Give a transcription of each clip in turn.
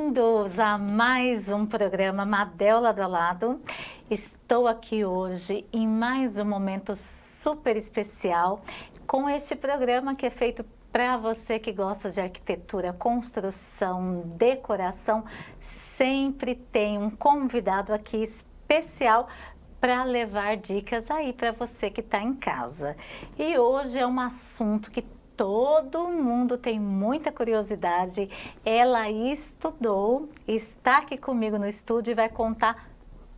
Bem-vindos a mais um programa Madel Lado a Lado. Estou aqui hoje em mais um momento super especial com este programa que é feito para você que gosta de arquitetura, construção, decoração. Sempre tem um convidado aqui especial para levar dicas aí para você que está em casa. E hoje é um assunto que todo mundo tem muita curiosidade. Ela estudou, está aqui comigo no estúdio e vai contar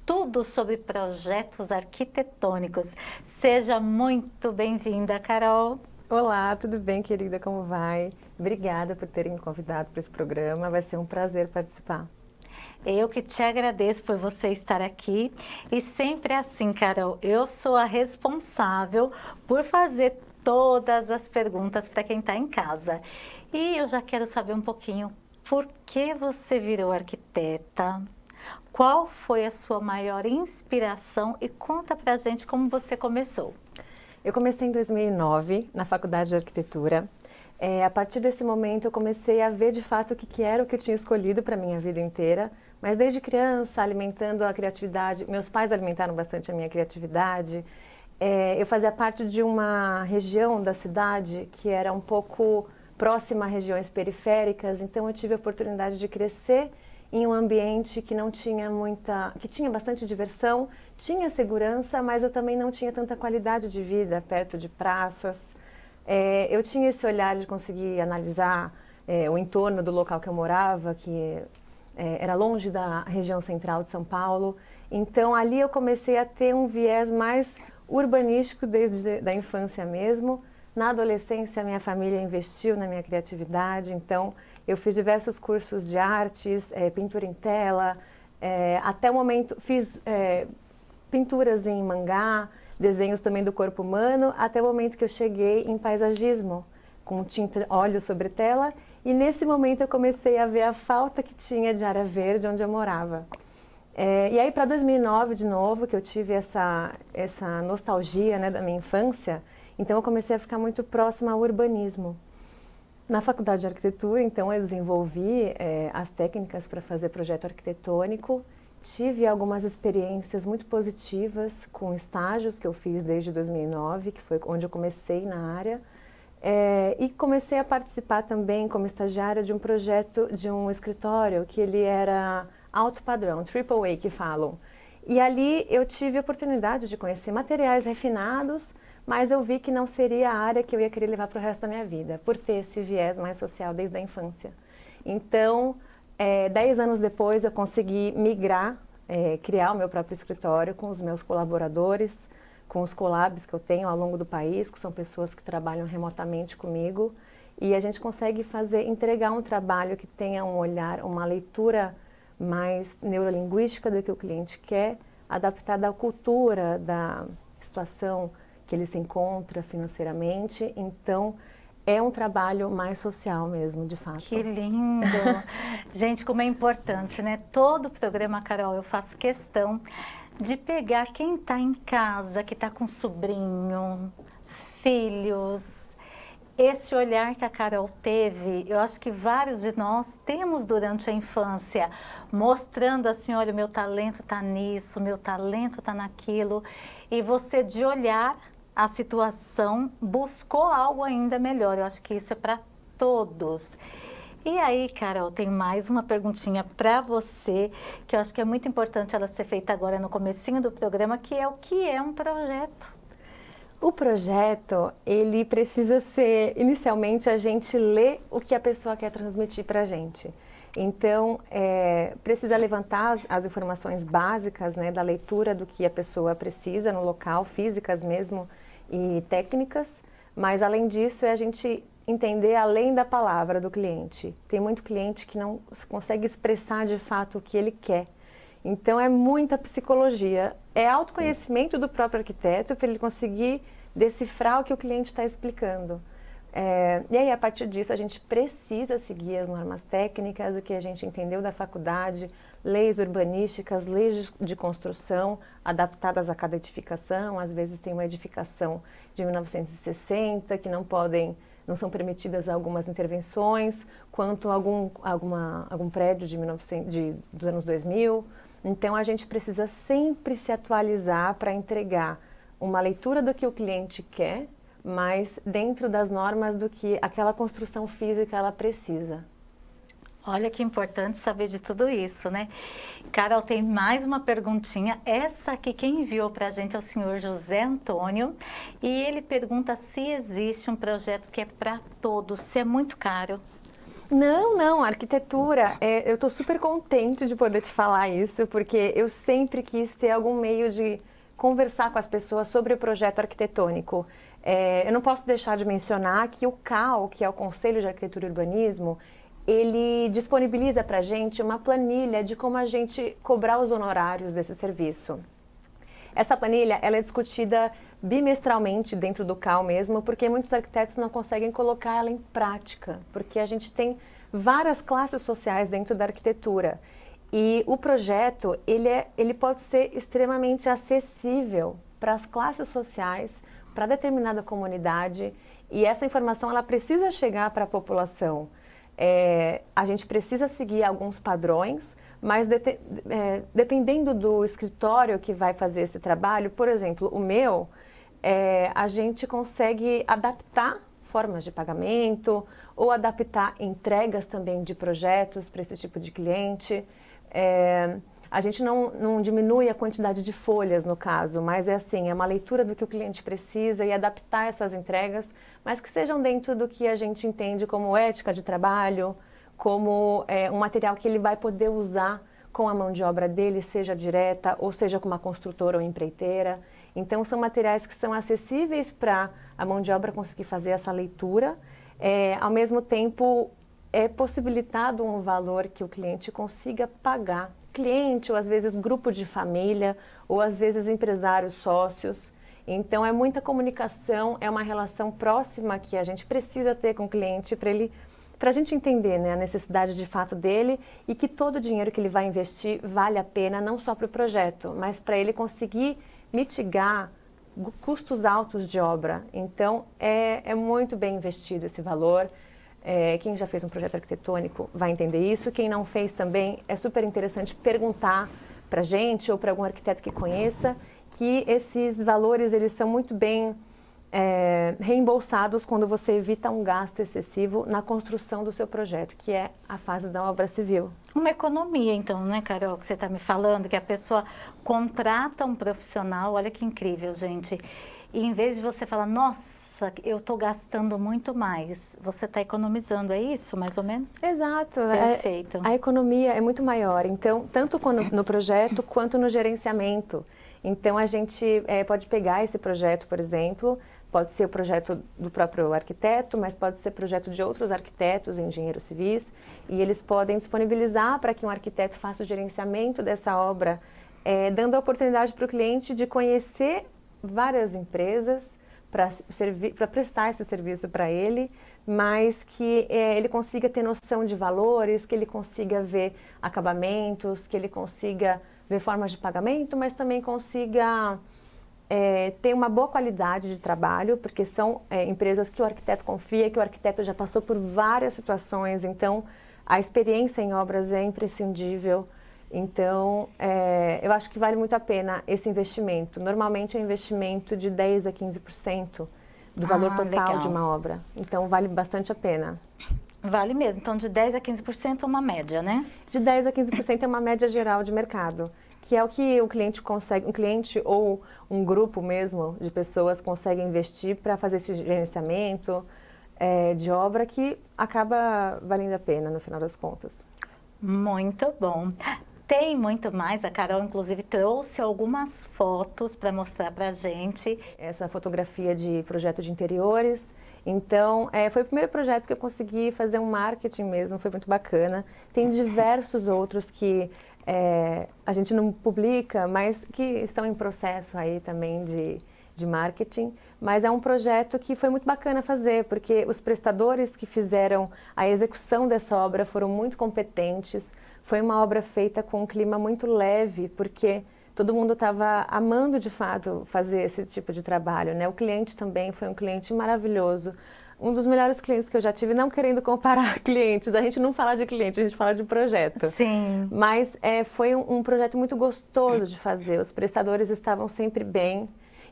tudo sobre projetos arquitetônicos. Seja muito bem-vinda, Carol. Olá, tudo bem, querida? Como vai? Obrigada por terem me convidado para esse programa. Vai ser um prazer participar. Eu que te agradeço por você estar aqui. E sempre assim, Carol, eu sou a responsável por fazer todas as perguntas para quem está em casa. E eu já quero saber um pouquinho por que você virou arquiteta, qual foi a sua maior inspiração e conta pra gente como você começou. Eu comecei em 2009 na Faculdade de Arquitetura. A partir desse momento eu comecei a ver de fato o que era o que eu tinha escolhido para a minha vida inteira, mas desde criança alimentando a criatividade, meus pais alimentaram bastante a minha criatividade. Eu fazia parte de uma região da cidade que era um pouco próxima a regiões periféricas, então eu tive a oportunidade de crescer em um ambiente que não tinha que tinha bastante diversão, tinha segurança, mas eu também não tinha tanta qualidade de vida perto de praças. Eu tinha esse olhar de conseguir analisar o entorno do local que eu morava, que era longe da região central de São Paulo. Então ali eu comecei a ter um viés mais urbanístico desde a infância mesmo. Na adolescência, a minha família investiu na minha criatividade, então eu fiz diversos cursos de artes, pintura em tela, até o momento fiz pinturas em mangá, desenhos também do corpo humano, até o momento que eu cheguei em paisagismo, com tinta óleo sobre tela, e nesse momento eu comecei a ver a falta que tinha de área verde onde eu morava. E aí para 2009 de novo, que eu tive essa nostalgia, né, da minha infância, então eu comecei a ficar muito próxima ao urbanismo. Na Faculdade de Arquitetura, então, eu desenvolvi as técnicas para fazer projeto arquitetônico. Tive algumas experiências muito positivas com estágios que eu fiz desde 2009, que foi onde eu comecei na área. E comecei a participar também como estagiária de um projeto de um escritório que ele era alto padrão, Triple A que falam. E ali eu tive a oportunidade de conhecer materiais refinados, mas eu vi que não seria a área que eu ia querer levar para o resto da minha vida, por ter esse viés mais social desde a infância. Então, 10 anos depois eu consegui migrar, criar o meu próprio escritório com os meus colaboradores, com os collabs que eu tenho ao longo do país, que são pessoas que trabalham remotamente comigo, e a gente consegue entregar um trabalho que tenha um olhar, uma leitura mais neurolinguística do que o cliente quer, adaptada à cultura, da situação que ele se encontra financeiramente. Então, é um trabalho mais social mesmo, de fato. Que lindo! Gente, como é importante, né? Todo programa, Carol, eu faço questão de pegar quem está em casa, que está com sobrinho, filhos. Esse olhar que a Carol teve, eu acho que vários de nós temos durante a infância, mostrando assim, olha, o meu talento está nisso, meu talento está naquilo, e você de olhar a situação buscou algo ainda melhor. Eu acho que isso é para todos. E aí, Carol, tem mais uma perguntinha para você, que eu acho que é muito importante ela ser feita agora no comecinho do programa, que é o que é um projeto? O projeto, ele precisa ser, inicialmente, a gente lê o que a pessoa quer transmitir para a gente. Então, precisa levantar as informações básicas, né, da leitura do que a pessoa precisa no local, físicas mesmo e técnicas, mas além disso é a gente entender além da palavra do cliente. Tem muito cliente que não consegue expressar de fato o que ele quer. Então é muita psicologia, é autoconhecimento do próprio arquiteto para ele conseguir decifrar o que o cliente está explicando. E aí, a partir disso, a gente precisa seguir as normas técnicas, o que a gente entendeu da faculdade, leis urbanísticas, leis de construção adaptadas a cada edificação. Às vezes tem uma edificação de 1960 que não podem não são permitidas algumas intervenções, quanto algum prédio dos anos 2000. Então, a gente precisa sempre se atualizar para entregar uma leitura do que o cliente quer, mas dentro das normas do que aquela construção física ela precisa. Olha que importante saber de tudo isso, né? Carol, tem mais uma perguntinha. Essa aqui quem enviou para a gente é o senhor José Antônio. E ele pergunta se existe um projeto que é para todos, se é muito caro. Não, arquitetura, eu estou super contente de poder te falar isso, porque eu sempre quis ter algum meio de conversar com as pessoas sobre o projeto arquitetônico. Eu não posso deixar de mencionar que o CAU, que é o Conselho de Arquitetura e Urbanismo, ele disponibiliza para a gente uma planilha de como a gente cobrar os honorários desse serviço. Essa planilha ela é discutida bimestralmente dentro do CAU mesmo, porque muitos arquitetos não conseguem colocar ela em prática, porque a gente tem várias classes sociais dentro da arquitetura. E o projeto ele pode ser extremamente acessível para as classes sociais, para determinada comunidade, e essa informação ela precisa chegar para a população. A gente precisa seguir alguns padrões, mas dependendo do escritório que vai fazer esse trabalho, por exemplo, o meu, a gente consegue adaptar formas de pagamento ou adaptar entregas também de projetos para esse tipo de cliente. A gente não diminui a quantidade de folhas no caso, mas é uma leitura do que o cliente precisa e adaptar essas entregas, mas que sejam dentro do que a gente entende como ética de trabalho, como um material que ele vai poder usar com a mão de obra dele, seja direta ou seja com uma construtora ou empreiteira. Então são materiais que são acessíveis para a mão de obra conseguir fazer essa leitura, ao mesmo tempo é possibilitado um valor que o cliente consiga pagar. Cliente, ou às vezes grupo de família, ou às vezes empresários, sócios. Então é muita comunicação, é uma relação próxima que a gente precisa ter com o cliente para a gente entender, né, a necessidade de fato dele e que todo o dinheiro que ele vai investir vale a pena não só para o projeto, mas para ele conseguir mitigar custos altos de obra. Então é muito bem investido esse valor. Quem já fez um projeto arquitetônico vai entender isso. Quem não fez também, é super interessante perguntar para a gente ou para algum arquiteto que conheça que esses valores eles são muito bem reembolsados quando você evita um gasto excessivo na construção do seu projeto, que é a fase da obra civil. Uma economia, então, né, Carol, que você está me falando, que a pessoa contrata um profissional, olha que incrível, gente. E em vez de você falar, nossa, eu estou gastando muito mais, você está economizando, é isso, mais ou menos? Exato. Perfeito. A economia é muito maior, então, tanto no projeto quanto no gerenciamento. Então, a gente pode pegar esse projeto, por exemplo, pode ser o projeto do próprio arquiteto, mas pode ser projeto de outros arquitetos, engenheiros civis, e eles podem disponibilizar para que um arquiteto faça o gerenciamento dessa obra, dando a oportunidade para o cliente de conhecer várias empresas para prestar esse serviço para ele, mas que ele consiga ter noção de valores, que ele consiga ver acabamentos, que ele consiga ver formas de pagamento, mas também consiga ter uma boa qualidade de trabalho, porque são empresas que o arquiteto confia, que o arquiteto já passou por várias situações, então a experiência em obras é imprescindível. Então, eu acho que vale muito a pena esse investimento. Normalmente é um investimento de 10% a 15% do valor total legal. De uma obra. Então, vale bastante a pena. Vale mesmo. Então, de 10% a 15% é uma média, né? De 10% a 15% é uma média geral de mercado, que é o que o cliente consegue, um cliente ou um grupo mesmo de pessoas consegue investir para fazer esse gerenciamento de obra que acaba valendo a pena no final das contas. Muito bom. Tem muito mais, a Carol inclusive trouxe algumas fotos para mostrar para a gente. Essa fotografia de projeto de interiores, então foi o primeiro projeto que eu consegui fazer um marketing mesmo, foi muito bacana. Tem diversos outros que a gente não publica, mas que estão em processo aí também de marketing, mas é um projeto que foi muito bacana fazer, porque os prestadores que fizeram a execução dessa obra foram muito competentes. Foi uma obra feita com um clima muito leve, porque todo mundo estava amando de fato fazer esse tipo de trabalho, né? O cliente também foi um cliente maravilhoso. um dos melhores clientes que eu já tive, não querendo comparar clientes, a gente não fala de cliente, a gente fala de projeto. Sim. Mas foi um projeto muito gostoso de fazer, os prestadores estavam sempre bem,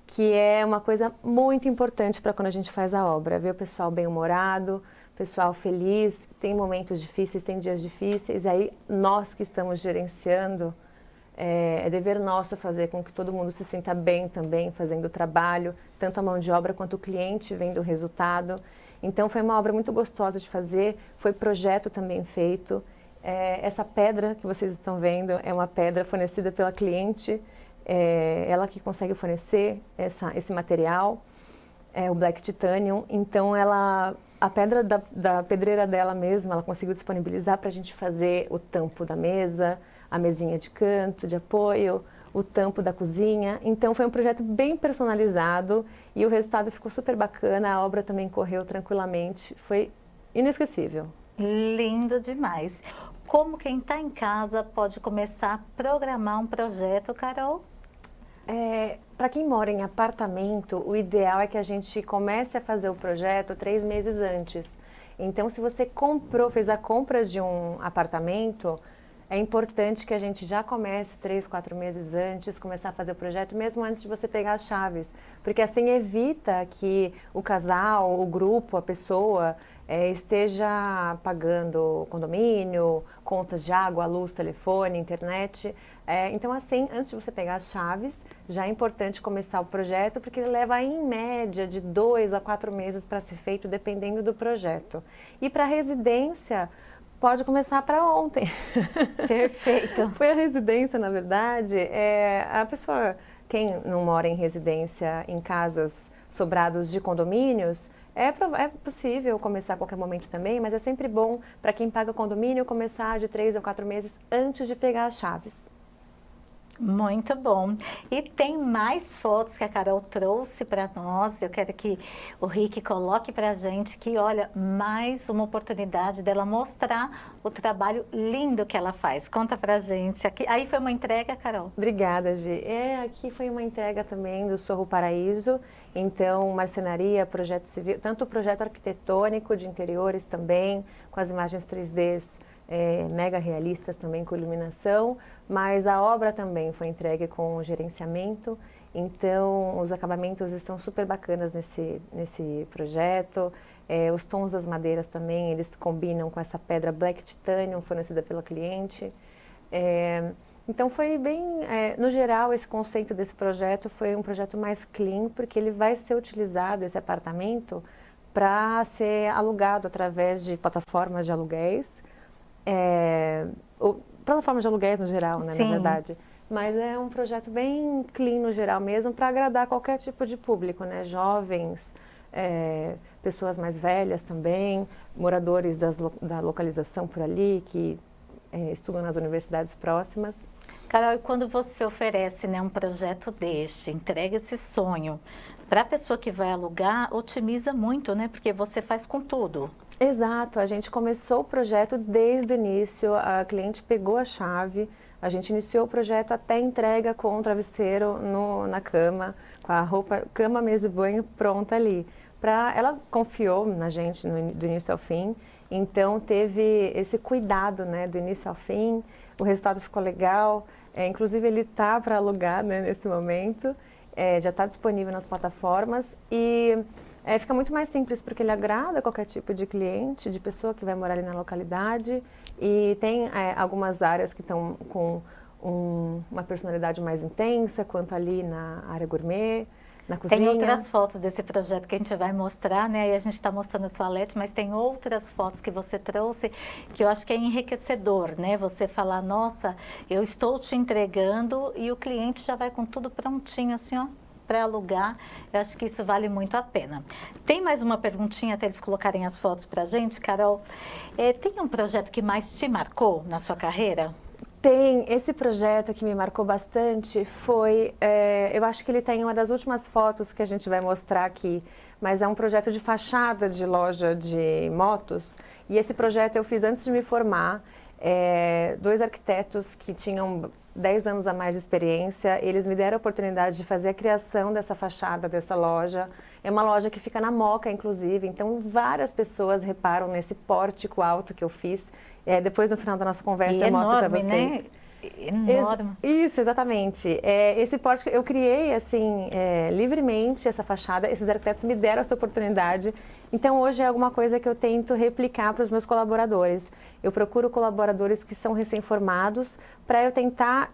que é uma coisa muito importante para quando a gente faz a obra, ver o pessoal bem-humorado, pessoal feliz, tem momentos difíceis, tem dias difíceis, aí nós que estamos gerenciando, é dever nosso fazer com que todo mundo se sinta bem também, fazendo o trabalho, tanto a mão de obra quanto o cliente vendo o resultado. Então foi uma obra muito gostosa de fazer, foi projeto também feito. Essa pedra que vocês estão vendo é uma pedra fornecida pela cliente, ela que consegue fornecer esse material, o Black Titanium. Então a pedra da pedreira dela mesma, ela conseguiu disponibilizar para a gente fazer o tampo da mesa, a mesinha de canto, de apoio, o tampo da cozinha. Então foi um projeto bem personalizado e o resultado ficou super bacana, a obra também correu tranquilamente, foi inesquecível. Lindo demais. Como quem está em casa pode começar a programar um projeto, Carol? Para quem mora em apartamento, o ideal é que a gente comece a fazer o projeto 3 meses antes. Então, se você fez a compra de um apartamento, é importante que a gente já comece 3, 4 meses antes, começar a fazer o projeto, mesmo antes de você pegar as chaves. Porque assim evita que o casal, o grupo, a pessoa esteja pagando condomínio, contas de água, luz, telefone, internet. Então assim, antes de você pegar as chaves, já é importante começar o projeto, porque ele leva em média de 2 a 4 meses para ser feito, dependendo do projeto. E para residência, pode começar para ontem. Perfeito. Foi a residência, na verdade, a pessoa, quem não mora em residência, em casas sobrados de condomínios, é possível começar a qualquer momento também, mas é sempre bom para quem paga condomínio começar de 3 a 4 meses antes de pegar as chaves. Muito bom. E tem mais fotos que a Carol trouxe para nós. Eu quero que o Rick coloque para a gente que, olha, mais uma oportunidade dela mostrar o trabalho lindo que ela faz. Conta para a gente. Aí foi uma entrega, Carol? Obrigada, Gi. Aqui foi uma entrega também do Sorro Paraíso. Então, marcenaria, projeto civil, tanto o projeto arquitetônico de interiores também, com as imagens 3Ds mega realistas também com iluminação, mas a obra também foi entregue com gerenciamento, então os acabamentos estão super bacanas nesse projeto, os tons das madeiras também, eles combinam com essa pedra Black Titanium fornecida pela cliente. Então foi bem, no geral, esse conceito desse projeto foi um projeto mais clean, porque ele vai ser utilizado, esse apartamento, para ser alugado através de plataformas de aluguéis, plataformas de aluguéis no geral, né, na verdade. Mas é um projeto bem clean no geral mesmo, para agradar qualquer tipo de público, né, jovens, pessoas mais velhas também, moradores da localização por ali, que estudam nas universidades próximas. Carol, e quando você oferece, né, um projeto deste, entrega esse sonho, para a pessoa que vai alugar, otimiza muito, né? Porque você faz com tudo. Exato, a gente começou o projeto desde o início, a cliente pegou a chave, a gente iniciou o projeto até a entrega com o travesseiro na cama, com a roupa, cama, mesa e banho pronta ali. Ela confiou na gente do início ao fim, então teve esse cuidado, né, do início ao fim, o resultado ficou legal, inclusive ele está para alugar, né, nesse momento. Já está disponível nas plataformas e fica muito mais simples porque ele agrada qualquer tipo de cliente, de pessoa que vai morar ali na localidade, e tem algumas áreas que estão com uma personalidade mais intensa, quanto ali na área gourmet, na cozinha. Tem outras fotos desse projeto que a gente vai mostrar, né? Aí a gente está mostrando a toalete, mas tem outras fotos que você trouxe que eu acho que é enriquecedor, né? Você falar, nossa, eu estou te entregando e o cliente já vai com tudo prontinho, assim, ó, para alugar. Eu acho que isso vale muito a pena. Tem mais uma perguntinha até eles colocarem as fotos para a gente, Carol. Tem um projeto que mais te marcou na sua carreira? Tem. Esse projeto que me marcou bastante foi, eu acho que ele tem uma das últimas fotos que a gente vai mostrar aqui, mas é um projeto de fachada de loja de motos, e esse projeto eu fiz antes de me formar. Dois arquitetos que tinham 10 anos a mais de experiência, eles me deram a oportunidade de fazer a criação dessa fachada, dessa loja. É uma loja que fica na Moca, inclusive, então várias pessoas reparam nesse pórtico alto que eu fiz. Depois, no final da nossa conversa, eu mostro para vocês. Né? Enorme. Isso, exatamente. Esse pórtico eu criei assim livremente, essa fachada. Esses arquitetos me deram essa oportunidade. Então hoje é alguma coisa que eu tento replicar para os meus colaboradores. Eu procuro colaboradores que são recém-formados para eu tentar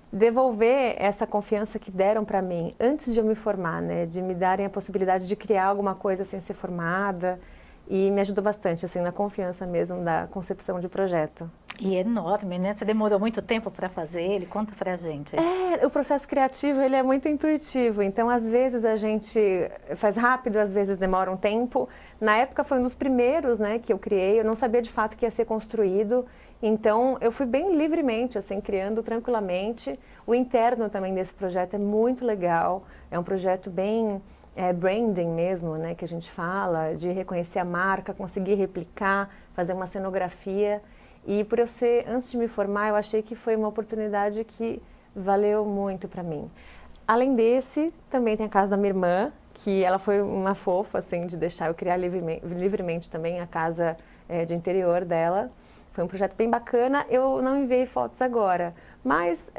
devolver essa confiança que deram para mim antes de eu me formar, né? De me darem a possibilidade de criar alguma coisa sem ser formada. E me ajudou bastante, assim, na confiança mesmo da concepção de projeto. E enorme, né? Você demorou muito tempo para fazer ele? Conta pra gente. O processo criativo, ele é muito intuitivo. Então, às vezes a gente faz rápido, às vezes demora um tempo. Na época foi um dos primeiros, né, que eu criei. Eu não sabia de fato que ia ser construído. Então, eu fui bem livremente, assim, criando tranquilamente. O interno também desse projeto é muito legal. É um projeto bem branding mesmo, né, que a gente fala, de reconhecer a marca, conseguir replicar, fazer uma cenografia. E por eu ser, antes de me formar, eu achei que foi uma oportunidade que valeu muito para mim. Além desse, também tem a casa da minha irmã, que ela foi uma fofa, assim, de deixar eu criar livremente também a casa de interior dela. Foi um projeto bem bacana. Eu não enviei fotos agora, mas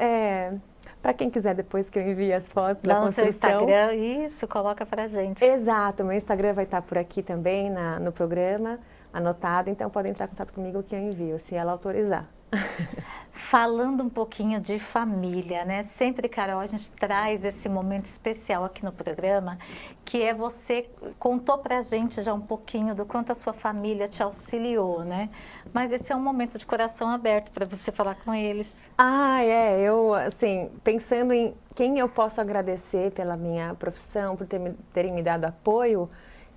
para quem quiser depois que eu envie as fotos da construção. Lá no seu Instagram, isso, coloca pra gente. Exato, meu Instagram vai estar por aqui também no programa, anotado, então podem entrar em contato comigo que eu envio, se ela autorizar. Falando um pouquinho de família, né? Sempre, Carol, a gente traz esse momento especial aqui no programa, que é você contou pra gente já um pouquinho do quanto a sua família te auxiliou, né? Mas esse é um momento de coração aberto para você falar com eles. Eu, assim, pensando em quem eu posso agradecer pela minha profissão, por terem me dado apoio,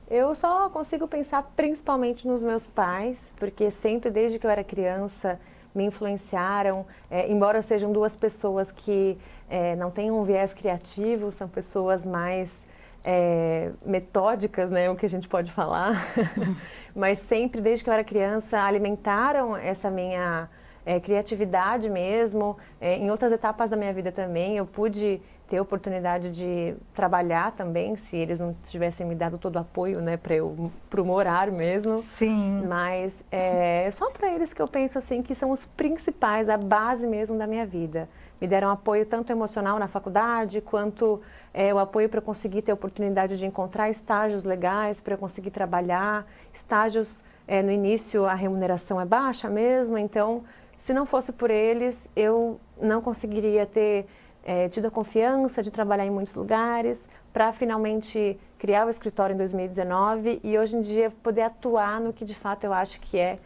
eu só consigo pensar principalmente nos meus pais, porque sempre, desde que eu era criança, me influenciaram, embora sejam duas pessoas que não tenham um viés criativo, são pessoas mais metódicas, né, o que a gente pode falar, mas sempre, desde que eu era criança, alimentaram essa minha criatividade mesmo. Em outras etapas da minha vida também, eu pude ter a oportunidade de trabalhar também, se eles não tivessem me dado todo o apoio, né, para o meu horário mesmo. Sim. Mas é só para eles que eu penso assim que são os principais, a base mesmo da minha vida. Me deram apoio tanto emocional na faculdade, quanto o apoio para eu conseguir ter a oportunidade de encontrar estágios legais, para eu conseguir trabalhar. Estágios, no início, a remuneração é baixa mesmo, então, se não fosse por eles, eu não conseguiria ter tido a confiança de trabalhar em muitos lugares, para finalmente criar o escritório em 2019 e hoje em dia poder atuar no que de fato eu acho que é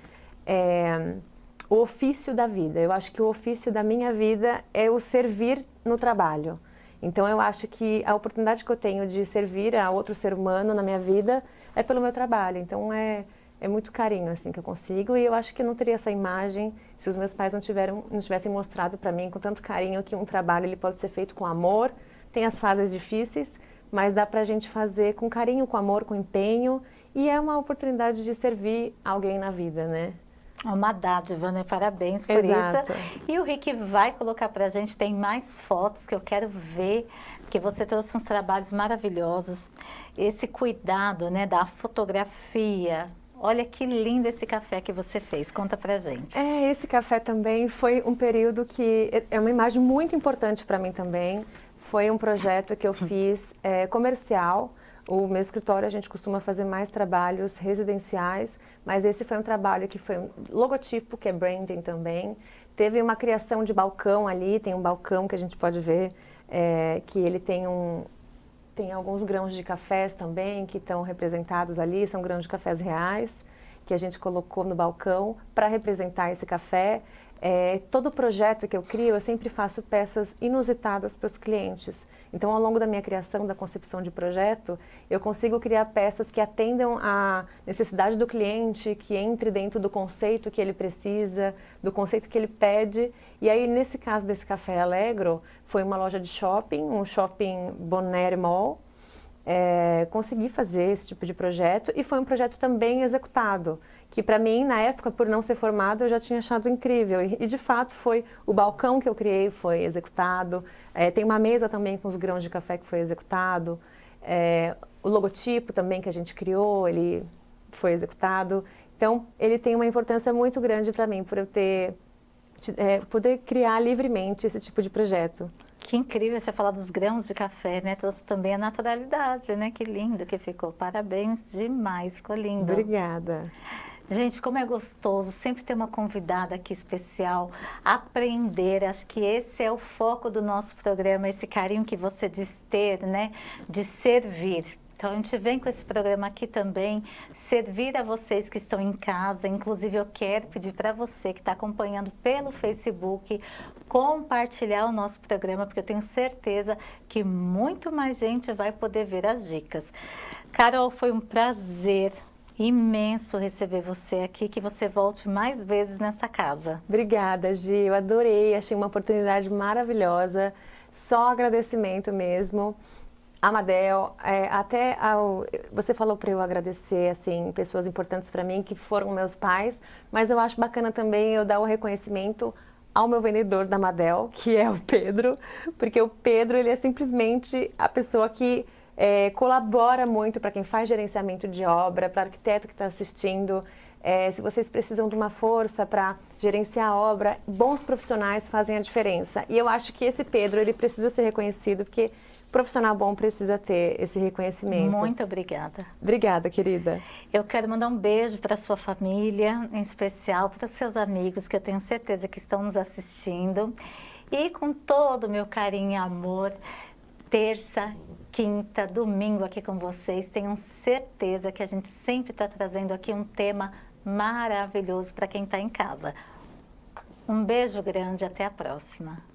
o ofício da vida. Eu acho que o ofício da minha vida é o servir no trabalho. Então eu acho que a oportunidade que eu tenho de servir a outro ser humano na minha vida é pelo meu trabalho. Então é muito carinho assim que eu consigo, e eu acho que eu não teria essa imagem se os meus pais não tivessem mostrado para mim com tanto carinho que um trabalho ele pode ser feito com amor. Tem as fases difíceis, mas dá pra gente fazer com carinho, com amor, com empenho, e é uma oportunidade de servir alguém na vida, né? Uma dádiva, né? Parabéns por Exato. isso. E o Rick vai colocar pra gente, tem mais fotos que eu quero ver, porque você trouxe uns trabalhos maravilhosos. Esse cuidado, né, da fotografia. Olha que lindo esse café que você fez, conta pra gente. Esse café também foi um período que é uma imagem muito importante para mim também. Foi um projeto que eu fiz comercial. O meu escritório, a gente costuma fazer mais trabalhos residenciais, mas esse foi um trabalho que foi um logotipo, que é branding também. Teve uma criação de balcão ali, tem um balcão que a gente pode ver, que ele tem alguns grãos de cafés também que estão representados ali, são grãos de cafés reais, que a gente colocou no balcão para representar esse café. Todo projeto que eu crio, eu sempre faço peças inusitadas para os clientes. Então, ao longo da minha criação, da concepção de projeto, eu consigo criar peças que atendam à necessidade do cliente, que entre dentro do conceito que ele precisa, do conceito que ele pede. E aí, nesse caso desse Café Alegro, foi uma loja de shopping, um shopping Bonaire Mall. Consegui fazer esse tipo de projeto e foi um projeto também executado. que para mim, na época, por não ser formado, eu já tinha achado incrível. E de fato, foi o balcão que eu criei, foi executado. Tem uma mesa também com os grãos de café que foi executado. O logotipo também que a gente criou, ele foi executado. Então, ele tem uma importância muito grande para mim, por eu poder criar livremente esse tipo de projeto. Que incrível você falar dos grãos de café, né? Trouxe também a naturalidade, né? Que lindo que ficou. Parabéns demais, ficou lindo. Obrigada. Gente, como é gostoso sempre ter uma convidada aqui especial, aprender. Acho que esse é o foco do nosso programa, esse carinho que você diz ter, né? De servir. Então, a gente vem com esse programa aqui também, servir a vocês que estão em casa. Inclusive, eu quero pedir para você que está acompanhando pelo Facebook, compartilhar o nosso programa, porque eu tenho certeza que muito mais gente vai poder ver as dicas. Carol, foi um prazer imenso receber você aqui, que você volte mais vezes nessa casa. Obrigada, Gi, eu adorei, achei uma oportunidade maravilhosa, só agradecimento mesmo. Amadel, você falou para eu agradecer assim, pessoas importantes para mim, que foram meus pais, mas eu acho bacana também eu dar o reconhecimento ao meu vendedor da Amadel, que é o Pedro, porque o Pedro ele é simplesmente a pessoa que colabora muito para quem faz gerenciamento de obra, para arquiteto que está assistindo. Se vocês precisam de uma força para gerenciar a obra, bons profissionais fazem a diferença. E eu acho que esse Pedro ele precisa ser reconhecido, porque profissional bom precisa ter esse reconhecimento. Muito obrigada. Obrigada, querida. Eu quero mandar um beijo para a sua família, em especial para os seus amigos, que eu tenho certeza que estão nos assistindo. E com todo o meu carinho e amor, terça, quinta, domingo aqui com vocês. Tenham certeza que a gente sempre está trazendo aqui um tema maravilhoso para quem está em casa. Um beijo grande, até a próxima.